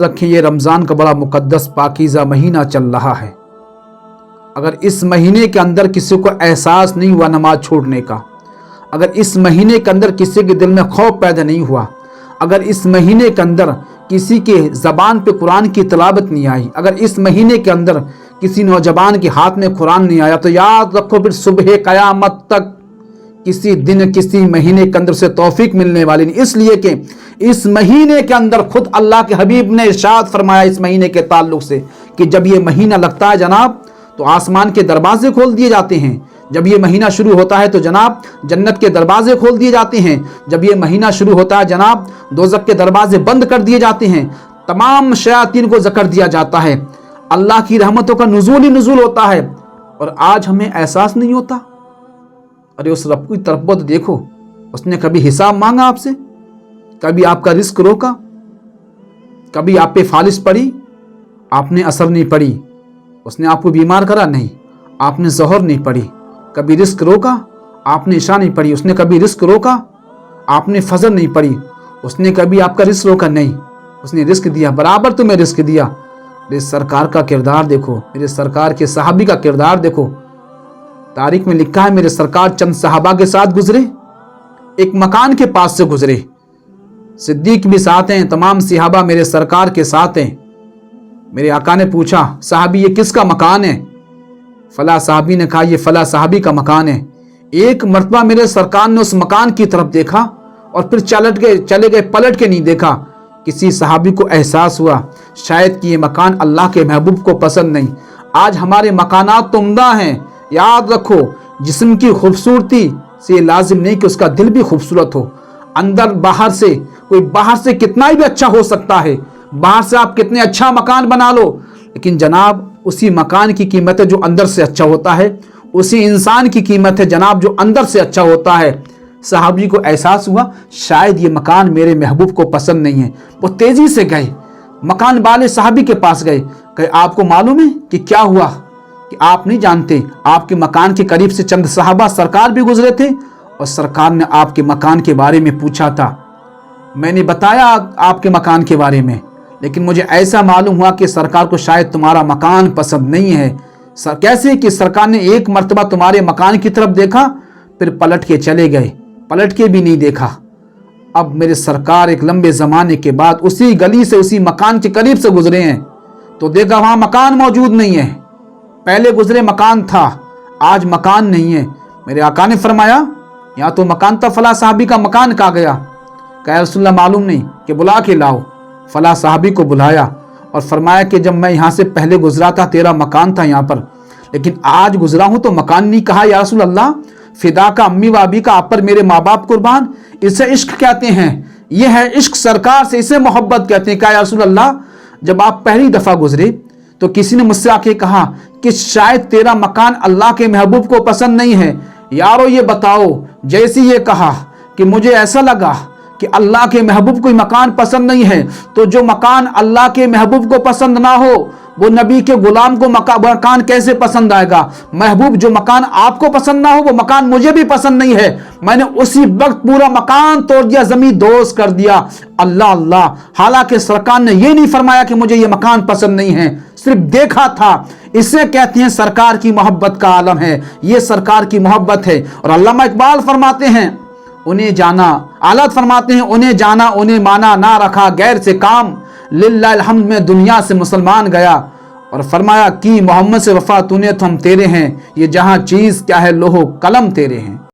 रखें, ये रमज़ान का बड़ा मुक़द्दस पाकीज़ा महीना चल रहा है। अगर इस महीने के अंदर किसी को एहसास नहीं हुआ नमाज छोड़ने का, अगर इस महीने के अंदर किसी के दिल में खौफ पैदा नहीं हुआ, अगर इस महीने के अंदर किसी के ज़बान पे कुरान की तिलावत नहीं आई, अगर इस महीने के अंदर किसी नौजवान के हाथ में कुरान नहीं आया, तो याद रखो फिर सुबह क़यामत तक किसी दिन किसी महीने के अंदर से तौफीक मिलने वाली नहीं। इसलिए कि इस महीने के अंदर खुद अल्लाह के हबीब ने इरशाद फरमाया इस महीने के ताल्लुक से कि जब ये महीना लगता है जनाब तो आसमान के दरवाजे खोल दिए जाते हैं। जब ये महीना शुरू होता है तो जनाब जन्नत के दरवाजे खोल दिए जाते हैं। जब ये महीना शुरू होता है जनाब दोज़ख के दरवाजे बंद कर दिए जाते हैं। तमाम शयातीन को ज़कर दिया जाता है। अल्लाह की रहमतों का नुज़ूल ही नुज़ूल होता है। और आज हमें एहसास नहीं होता। अरे उस रब की तरफ तो देखो, उसने कभी हिसाब मांगा आपसे? कभी आपका रिस्क रोका? कभी आप पे फालिश पड़ी? आपने असर नहीं पड़ी। उसने आपको बीमार करा? नहीं। आपने ज़ोहर नहीं पड़ी। कभी रिस्क रोका? आपने इशा नहीं पड़ी। उसने कभी रिस्क रोका? आपने फजर नहीं पड़ी। उसने कभी आपका रिस्क रोका? नहीं। उसने रिस्क दिया, बराबर तुम्हें रिस्क दिया। मेरे सरकार का किरदार देखो, मेरे सरकार के सहाबी का किरदार देखो। तारीख में लिखा है मेरे सरकार चंद सहाबा के साथ गुजरे, एक मकान के पास से गुजरे। सिद्दीक भी साथ हैं, तमाम सहाबा मेरे सरकार के साथ हैं। मेरे आका ने पूछा, साहबी ये किसका मकान है? फला साहबी ने कहा ये फला साहबी का मकान है। एक मरतबा मेरे सरकार ने उस मकान की तरफ देखा और फिर चले गए, पलट के नहीं देखा। किसी सहाबी को एहसास हुआ शायद कि ये मकान अल्लाह के महबूब को पसंद नहीं। आज हमारे मकानात तो उम्दा हैं। याद रखो, जिस्म की खूबसूरती से लाजिम नहीं कि उसका दिल भी खूबसूरत हो। अंदर बाहर से कोई बाहर से कितना भी अच्छा हो सकता है, बाहर से आप कितने अच्छा मकान बना लो, लेकिन जनाब उसी मकान की कीमत है जो अंदर से अच्छा होता है। उसी इंसान की कीमत है जनाब जो अंदर से अच्छा होता है। सहाबी को एहसास हुआ शायद ये मकान मेरे महबूब को पसंद नहीं है। वो तेजी से गए, मकान वाले सहाबी के पास गए, कहे आपको मालूम है कि क्या हुआ? कि आप नहीं जानते, आपके मकान के करीब से चंद सहाबा सरकार भी गुजरे थे और सरकार ने आपके मकान के बारे में पूछा था। मैंने बताया आपके मकान के बारे में, लेकिन मुझे ऐसा मालूम हुआ कि सरकार को शायद तुम्हारा मकान पसंद नहीं है। कैसे कि सरकार ने एक मर्तबा तुम्हारे मकान की तरफ देखा, फिर पलट के चले गए, पलट के भी नहीं देखा। अब मेरे सरकार एक लंबे ज़माने के बाद उसी गली से उसी मकान के करीब से गुजरे हैं तो देखा वहाँ मकान मौजूद नहीं है। पहले गुजरे मकान था, आज मकान नहीं है। मेरे आका ने फरमाया यहाँ तो मकान था, फला साहबी का मकान कहाँ गया? कहा रसूलुल्लाह मालूम नहीं, कि बुला के लाओ। फला साहबी को बुलाया और फरमाया कि जब मैं यहाँ से पहले गुजरा था तेरा मकान था यहाँ पर, लेकिन आज गुजरा हूँ तो मकान नहीं। कहा या रसूलुल्लाह फिदा का अम्मी व अबी का आप पर मेरे माँ बाप कुर्बान, इसे इश्क कहते हैं, ये है इश्क सरकार से, इसे मोहब्बत कहते हैं। कहा या रसूलुल्लाह जब आप पहली दफ़ा गुजरे तो किसी ने मुझसे आके कहा कि शायद तेरा मकान अल्लाह के महबूब को पसंद नहीं है। यारो ये बताओ, जैसे ये कहा कि मुझे ऐसा लगा कि अल्लाह के महबूब को मकान पसंद नहीं है, तो जो मकान अल्लाह के महबूब को पसंद ना हो वो नबी के गुलाम को मकान कैसे पसंद आएगा? महबूब जो मकान आपको पसंद ना हो वो मकान मुझे भी पसंद नहीं है। मैंने उसी वक्त पूरा मकान तोड़ दिया, जमीन दोस्त कर दिया। अल्लाह अल्लाह, हालांकि सरकार ने ये नहीं फरमाया कि मुझे ये मकान पसंद नहीं है, सिर्फ देखा था। इसे कहते हैं सरकार की मोहब्बत का आलम है, ये सरकार की मोहब्बत है। और अल्लामा इकबाल फरमाते हैं उन्हें जाना, आलत फरमाते हैं उन्हें जाना उन्हें माना, ना रखा गैर से काम, लिल्लाहिल हम्द में दुनिया से मुसलमान गया। और फरमाया कि मोहम्मद से वफा तूने तो हम तेरे हैं, ये जहां चीज क्या है लोहो कलम तेरे हैं।